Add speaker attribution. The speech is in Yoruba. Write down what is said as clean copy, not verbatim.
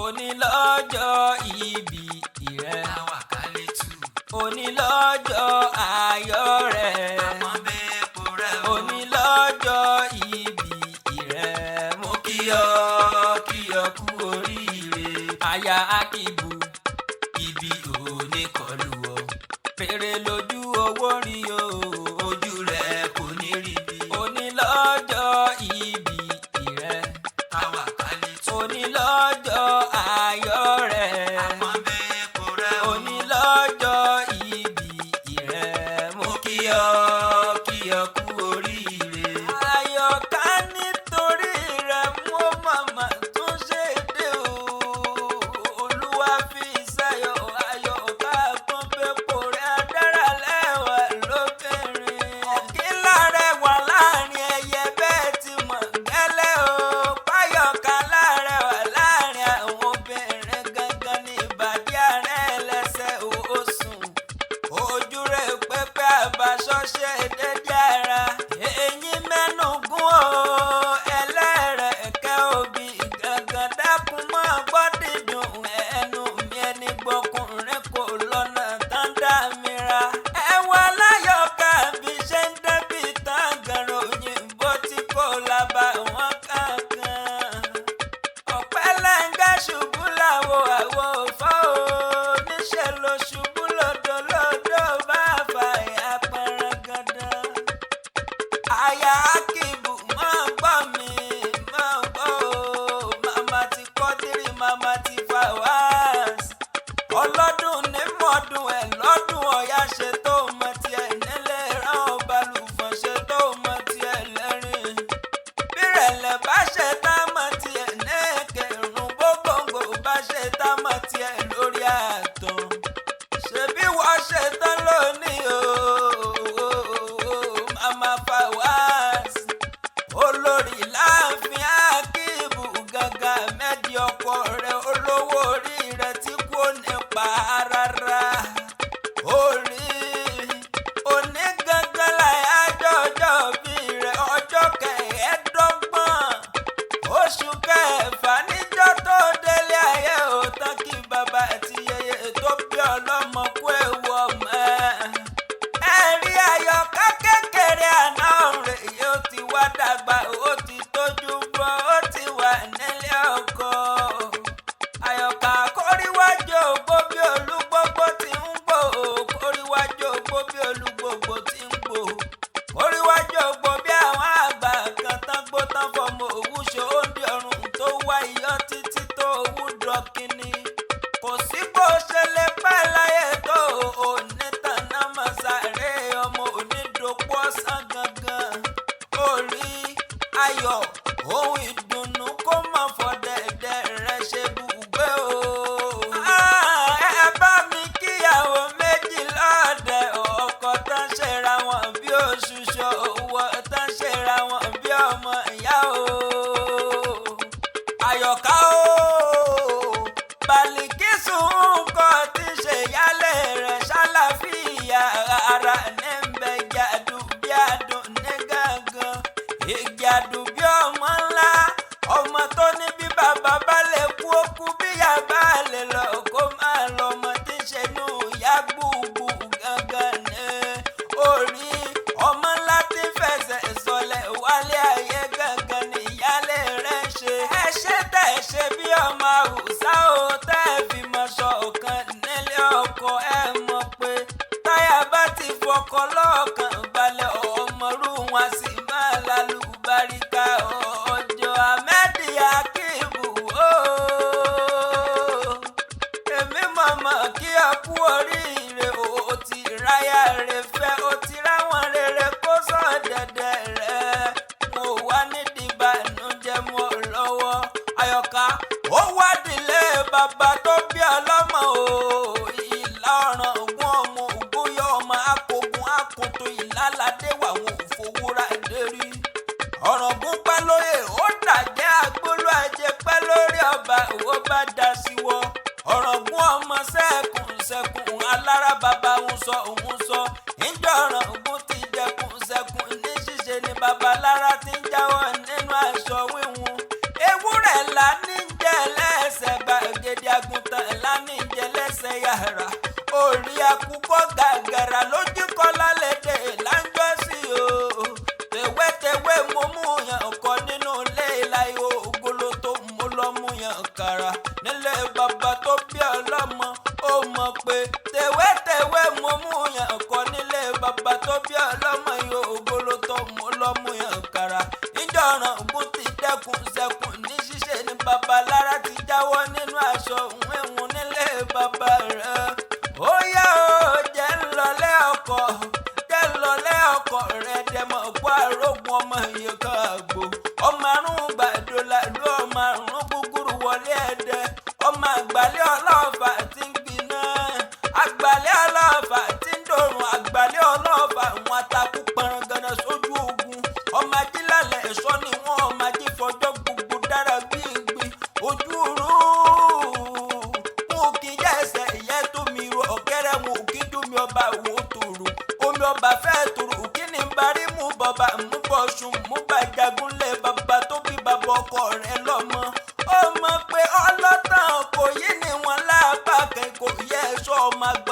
Speaker 1: òní lọ́jọ́ ìbí rẹ̀.
Speaker 2: Táwàkálítù.
Speaker 1: òní lọ́jọ́ ayọ̀ rẹ̀.
Speaker 2: Àpọ́nbẹ́pọ̀ rẹ̀ o.
Speaker 1: òní lọ́jọ́ ìbí rẹ̀. mo kí ọ kú oríire. aya Akíbù
Speaker 2: Ibi òní kọlù ọ.
Speaker 1: fèrè lójú owó rí o.
Speaker 2: Ojú rẹ̀ kò ní rí bí.
Speaker 1: òní lọ́jọ́ ìbí rẹ̀.
Speaker 2: Táwàkálítù.
Speaker 1: òní lọ́jọ́ ayọ̀ rẹ̀.
Speaker 2: Àpọ́nbẹ́pọ̀ rẹ̀ o.
Speaker 1: òní lọ́jọ́ ìbí rẹ̀. mo kí ọ kú oríire. Àyọ̀ká nítorí rẹ̀ mo màmá tún ṣe dé o. Olúwa fi ṣayọ̀ Àyọ̀ká Àpọ́nbẹ́pọ̀ rẹ̀ dára lẹ́wà lóbìnrin. Ọ̀kín lárẹwà láàrin ẹyẹ bẹ́ẹ̀ ti mọ̀ gẹ́lẹ́ o. Páyọ̀ká lárẹwà láàrin àwọn obìnrin gangan ní ìbàdí ààrẹ ẹlẹ́sẹ̀ òsùn. Ojú rẹ̀ pépé àbáṣọ ṣe dédé ara. Eyín mẹ́nu gún o. Ẹlẹ́rẹ̀kẹ́ òbí gangan dákun mọ́ gbọ́ dídùn ẹnu mi ẹni gbọ́kùnrin kò lọ́nà tán dá mi ra. Ẹ̀wọ̀n Aláyọ̀ká bí ṣe ń dẹ́bi tán gàrò òyìnbó tí kò lábà wọ́n kankan. Ọ̀pẹ́lẹ́ngẹ́ ṣubú làwọ̀ àwọ̀ òfò o. Níṣẹ́ ló ṣubú lódòlódò bá fàyà pẹ̀rẹ̀gẹ̀dẹ̀. Aya Akíbù máa gbọ́ mi máa gbọ́ o. Màmá ti Kọ́dírì màmá ti Fawaz. Ọlọ́dún ní mọ́dún ẹ̀ lọ́dún ọ̀yá ṣe tó mọ tiẹ̀ nílé rán ọba lùfọ̀n ṣe tó mọ tiẹ̀ lẹ́rìn. Bírẹ̀lẹ̀ bá ṣe tá mọ tiẹ̀ ní kẹrùn gbogbo bá ṣe tá mọ tiẹ̀ lórí àtàn. Ṣebí wọ́n ṣe tán lónìí o. Màmá Fawaz olórí láàfin Akíbù gàgà mẹ́dí ọkọ rẹ̀ olówó orí rẹ̀ tí kò nípa rárá. Orí onígangan láyájọ́ ọjọ́ bí rẹ̀ ọjọ́ kẹẹ̀ẹ́dọ́gbọ̀n oṣù kẹfà níjọ́ tó délé ayé ò tán kí bàbá àti yèyé tó bí ọlọ́mọ kú ewu ọmọ ẹ̀. Ẹ̀rí Àyọ̀ká kékeré àná rẹ̀ yóò ti wá dàgbà ó ti tójú bọ́ ó ti wà nílé ọkọ. Àyọ̀ká kóríwájú ògbó bí olúgbógbó ti ń gbò kóríwájú ògbó bí olúgbógbó ti ń gbò kóríwájú ògbó bí àwọn àgbà kan tán gbó tán fọmọ òwú ṣòóndì ọrùn tó wá iyọ̀ títí tó owú dọ̀kìnní. Kò sí bó ṣe lè pẹ́ láyé tó òní tàná máa sáré ọmọ onídòpọ̀ ọ̀sán gangan. Orí ayọ̀ ohun ìdùnnú kó má fọ̀dẹ̀dẹ̀ rẹ̀ ṣe bùgbé o. Ẹ bá mi kíyàwó méjì lọ́ọ̀dẹ̀ ọkọ tán ṣera wọn bí òṣùṣọ owó tán ṣera wọn bí ọmọ ìyá o. Àyọ̀ká o. Bàlíkísù nǹkan tí ṣe yálé rẹ̀ ṣàlàfíà ara ní bẹ̀ jàdù bí àdùn ní gángan. Ìjàdù bí ọmọ ńlá ọmọ tó ní bí bàbá bá lè kú ó kú bí ìyá bá lè lọ kó máa lọ ọmọ tí ń ṣe nù ìyá gbùgbù gángan ní orí ọmọ ńlá tí fẹsẹ̀ sọlẹ̀ wálé ayé gángan ní ìyálé rẹ̀ ń ṣe. Ẹ ṣe tẹ̀ ṣe bí ọmọ àwùsá o tẹ́ fi mọ ṣọ̀kan nílé ọkọ ẹ mọ̀ pé táyà bá ti fọkọ lọ́ọ̀kan balẹ̀ ọmọrú wọn sì máa lálùbáríkà ọjọ́ Ahmed Akíbù o. Èmi mọ̀mọ́ kí ọ kú oríire o ti ráyà rẹ̀ fẹ́ o ti ráwọn rere kó sọ dẹ̀dẹ̀ rẹ̀. Mo wá nídìí ìbànújẹ́ mọ́ lọ́wọ́. Àyọ̀ká ó wádìílé bàbá tó bí ọlọ́mọ o. Ìlà ọ̀ràn ògùn ọmọ ògbóyọ̀ ọmọ akógun akoto ìlàládé wà wọn ò fowóra ìdérí. Ọ̀ràngún pẹ́ lóye ó dàjẹ́ àgbólú ajé pẹ́ lórí ọba òwò bá dá sí wọ. Ọ̀ràngún ọmọ sẹ́kùn alára bàbá òun sọ ìjọ Ọ̀ràngún ti dẹkùn sẹ́kùn ní ṣíṣe ni bàbá lára ti ń jáwọ́ nínú aṣọ wíwùn. Ewúrẹ́ ńlá ní jẹ́ lẹ́sẹ̀ gbà orí àkùkọ gàgàrà lójú kọlá lédè láńjọ́sí o tewétewé mo mú yàn kọ nínú ilé láì ògolo tó mú lọ mú yàn kàrà nílé bàbá tó bí ọlọ́mọ ó mọ̀ pé tewétewé mo mú yàn kọ nílé bàbá tó bí ọlọ́mọ yóò ògolo tó mú lọ mú yàn kàrà ìjọ̀ràn ògùn ti dẹ́kun sẹ́kùn ní ṣíṣe ní bàbá lára ti jáwọ́ nínú aṣọ òun ẹ̀wọ̀n nílé bàbá rẹ̀ ó yá o jẹ́ ńlọlé ọkọ̀ jẹ́ ńlọlé ọkọ̀ rẹ̀ dẹ̀mọ̀ kó arógun ọmọ iye kan àgbo ọmọ àrùn gbàdúrà ló ọmọ àrùn gúgúrú wọlé ẹ̀dẹ̀ ọmọ àgbàlẹ̀ ọlọ́ọ̀fà ti ń gbiná àgbàlẹ̀ ọlọ́ọ̀fà ti ń dòrùn àgbàlẹ̀ ọlọ́ọ̀fà wọn atakú pọ̀rọ̀gànà sójú ogun ọmọ ajílálẹ̀ ẹ̀ṣọ́ ni wọ́n ọmọ ajífọjọ́ gbogbo dára gbígbí ojú rú wọn kì í jẹ́ ẹsẹ̀ ìyẹ́ tó mi ro ọ̀kẹ́rẹ́ wọn ò kí dùn mí ọba wo tòrò omi ọba fẹ́ tòrò kí ni barí mú bọ̀bà mú bọ̀ sùn mú bàjágún lé bàbá tó bí bàbá ọkọ rẹ̀ lọ́mọ ó mọ̀ pé ọlọ́tàn kò yí ni wọn lápá kẹ́ kò yẹ ẹ̀ṣọ́ ọmọ àgbà.